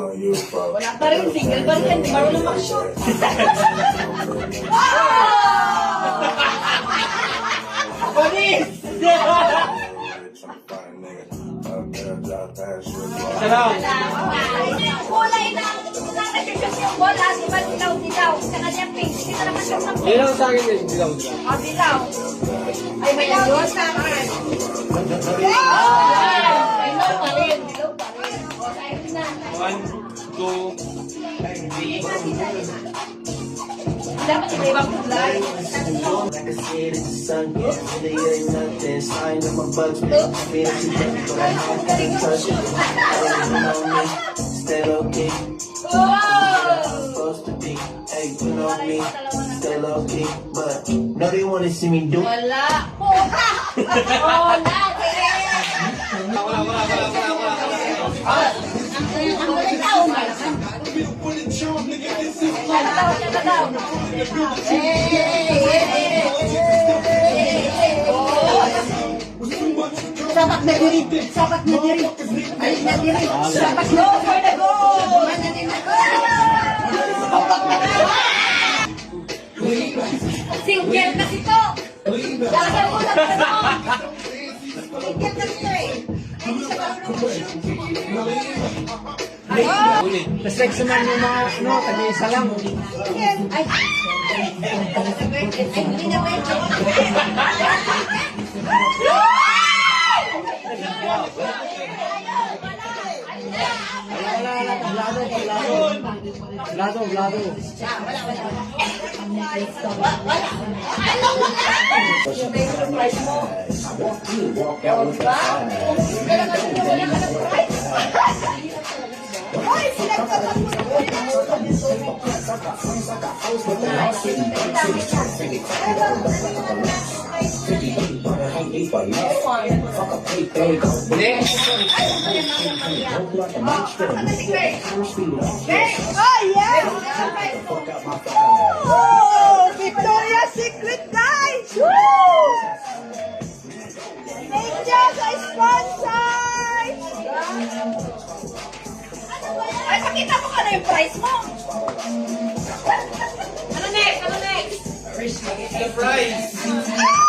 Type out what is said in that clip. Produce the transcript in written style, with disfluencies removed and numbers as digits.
Wala pa rin, single pa rin, di marunong mag-shoot. Police! Salaw. Kulay na nag-shoot yung bola, di ba dilaw-dilaw? Sa kanyang pink, hindi na naman shoot ng pink. Ilaw sa akin yun, ilaw. Dilaw. Ay, may yun sa akin. Dilaw pa rin, dilaw pa rin. O, sa'yo na. 1, 2, 3. Dapat iba-ibang kulay. Like I said, it's the sun, yeah, really ain't nothing. Sign of my bugs, man. Feel too much, but I can't touch it. Stay low key, supposed to be. Hey, you know me, stay low key, but no, they wanna see me do. Wala. Wala. Sapat na diri. Sapat na diri. Alis na diri. Sapat na. Go for the goal. Single kasi to. Dalaga mo lang ito. Single kasi to eh. Hindi siya marunong mag-shoot. Respect naman yung mga, ano, tag-isa lang. Ay! Hindi na ba ito? Blado. Yung favorite price mo. O, diba? Kailangan mo wala ka ng price. Hoy, sila ka lang mo. Oh, yes! Oh, Victoria's Secret, guys! Woo! Thank you sa sponsor! Ay, pakita mo ka na yung price mo. Ano next? The prize. Ah!